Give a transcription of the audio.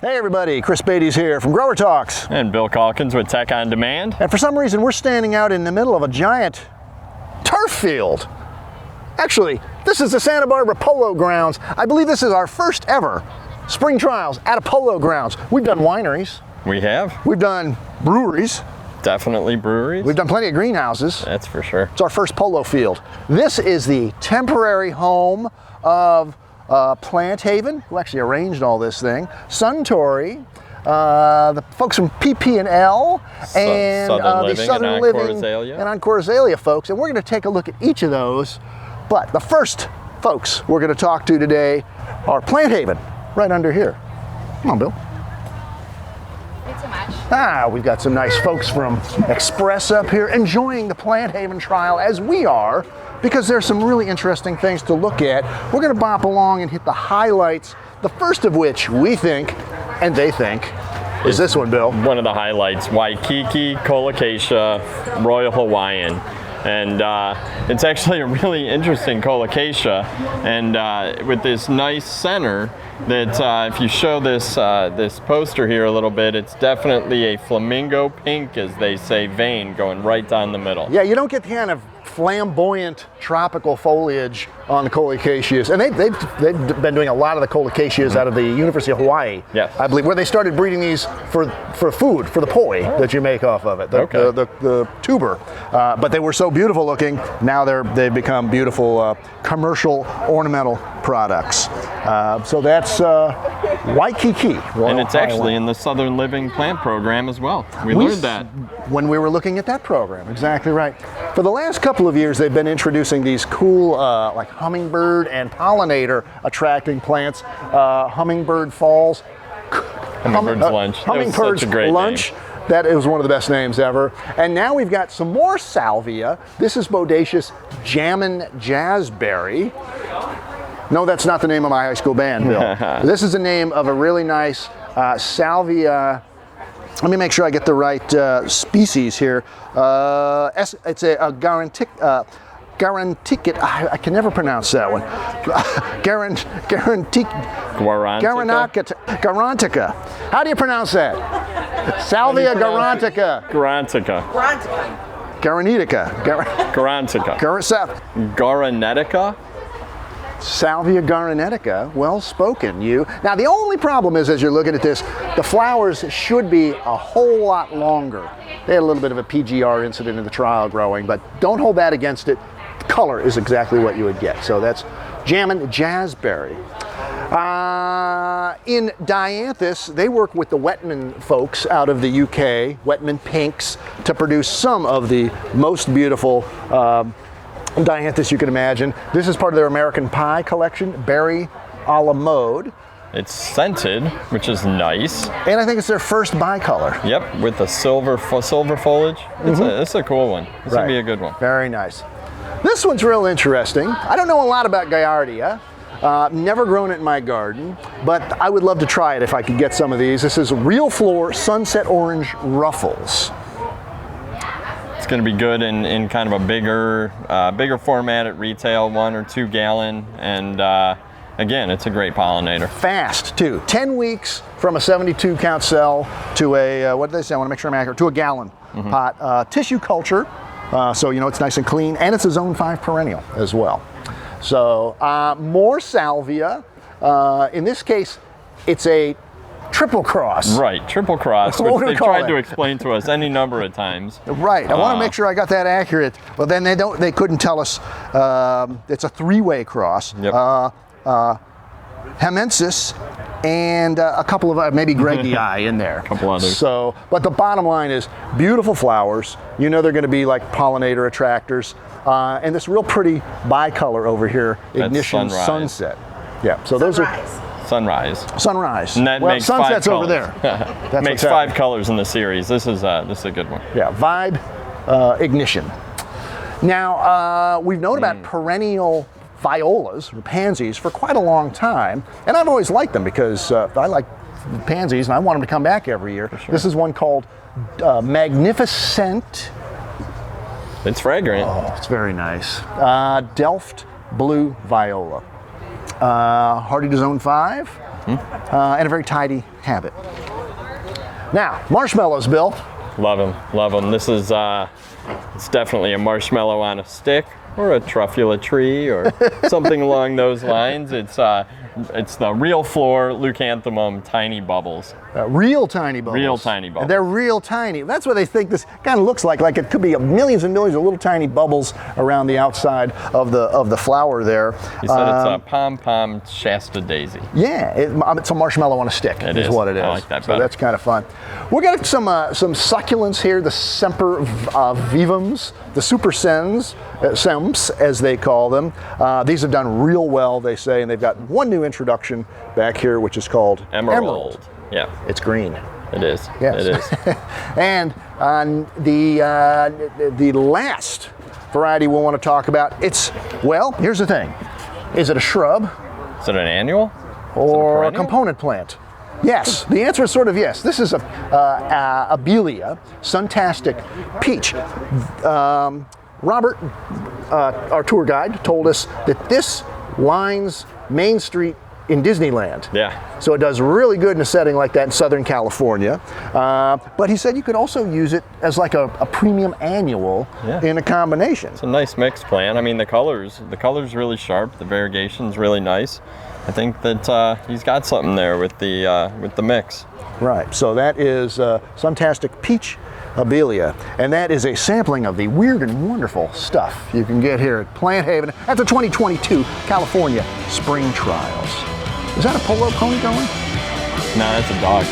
Hey everybody, Chris Beatty's here from Growertalks. And Bill Calkins with Tech on Demand. And for some reason we're standing out in the middle of a giant turf field. Actually, this is the Santa Barbara Polo Grounds. I believe this is our first ever spring trials at a polo grounds. We've done wineries. We have. We've done breweries. Definitely breweries. We've done plenty of greenhouses. That's for sure. It's our first polo field. This is the temporary home of PlantHaven, who actually arranged all this thing, Suntory, the folks from PP&L, and the Southern Living and Encore Azalea folks. And we're going to take a look at each of those. But the first folks we're going to talk to today are PlantHaven, right under here. Come on, Bill. We've got some nice folks from Express up here enjoying the PlantHaven trial as we are, because there's some really interesting things to look at. We're going to bop along and hit the highlights, the first of which we think, and they think, is this one, Bill. One of the highlights, Waikiki, Colocasia, Royal Hawaiian. And it's actually a really interesting Colocasia, and with this nice center that if you show this this poster here a little bit, it's definitely a flamingo pink, as they say, vein going right down the middle. Yeah, you don't get the kind of flamboyant tropical foliage on the Colocasias, and they've been doing a lot of the Colocasias out of the University of Hawaii, yes, I believe, where they started breeding these for food, for the poi that you make off of it, the tuber. But they were so beautiful looking, now they've become beautiful commercial ornamental products. So that's Waikiki. And it's actually in the Southern Living Plant Program as well. We learned that when we were looking at that program. Exactly right. For the last couple of years, they've been introducing these cool like hummingbird and pollinator attracting plants. Hummingbird Falls. Hummingbird's Lunch. Hummingbird's Lunch. Name. That is one of the best names ever. And now we've got some more salvia. This is bodacious Jammin Jazberry. No, that's not the name of my high school band, Bill. This is the name of a really nice salvia. Let me make sure I get the right species here. It's a Garantica. I can never pronounce that one. Garantica. How do you pronounce that? Salvia Garantica. Garanetica. Salvia garanetica, well spoken, you. Now the only problem is, as you're looking at this, the flowers should be a whole lot longer. They had a little bit of a PGR incident in the trial growing, but don't hold that against it. The color is exactly what you would get. So that's Jammin Jazberry. In Dianthus, they work with the Wetman folks out of the UK, Wetman Pinks, to produce some of the most beautiful Dianthus you can imagine. This is part of their American Pie collection, Berry a la Mode. It's scented, which is nice. And I think it's their first bicolor. Yep, with the silver foliage. It's a cool one. This would be a good one. Very nice. This one's real interesting. I don't know a lot about Gaillardia. Never grown it in my garden, but I would love to try it if I could get some of these. This is Real Floor Sunset Orange Ruffles. It's going to be good in kind of a bigger format at retail, 1 or 2 gallon, and again, it's a great pollinator. Fast too. 10 weeks from a 72 count cell to a what did they say? I want to make sure I'm accurate. To a gallon pot. Tissue culture, so you know it's nice and clean, and it's a Zone 5 perennial as well. So more salvia. In this case, it's a triple cross. Right, triple cross, which they've tried to explain to us any number of times. Right, I want to make sure I got that accurate. Well, then they couldn't tell us. It's a 3-way cross. Yep. Hemensis and a couple of maybe Gregii in there. A couple others. So, but the bottom line is beautiful flowers. You know they're going to be like pollinator attractors. And this real pretty bicolor over here, Ignition Sunset. Yeah, so those are Sunrise. And that makes sunset's 5 over colors. there. That makes 5 colors in the series. This is a good one. Yeah, Vibe, Ignition. Now we've known about perennial violas or pansies for quite a long time, and I've always liked them because I like pansies and I want them to come back every year. Sure. This is one called Magnificent. It's fragrant. Oh, it's very nice. Delft Blue Viola. Hardy to Zone 5. and a very tidy habit. Now, marshmallows, Bill. Love them, love them. This is, it's definitely a marshmallow on a stick, or a truffula tree, or something along those lines. It's the real floor leucanthemum tiny bubbles. Real tiny bubbles. Real tiny bubbles. They're real tiny. That's what they think this kind of looks like. Like it could be millions and millions of little tiny bubbles around the outside of the flower there. He said it's a pom-pom Shasta daisy. Yeah, it's a marshmallow on a stick. It is what it is. I like that so better. That's kind of fun. We got some succulents here, the Semper Vivums, the Super Sems, as they call them. These have done real well, they say, and they've got one new introduction back here, which is called Emerald. Yeah. It's green. It is. Yes. It is. And on the last variety we'll want to talk about, well, here's the thing. Is it a shrub? Is it an annual? Or a component plant? Yes, the answer is sort of yes. This is a Abelia, Suntastic Peach. Robert, our tour guide, told us that this lines Main Street in Disneyland. Yeah. So it does really good in a setting like that in Southern California. But he said you could also use it as like a premium annual in a combination. It's a nice mixed plant. I mean, the color's really sharp. The variegation's really nice. I think that he's got something there with the mix. Right. So that is Suntastic Peach Abelia, and that is a sampling of the weird and wonderful stuff you can get here at PlantHaven at the 2022 California Spring Trials. Is that a polo pony going? No, that's a dog.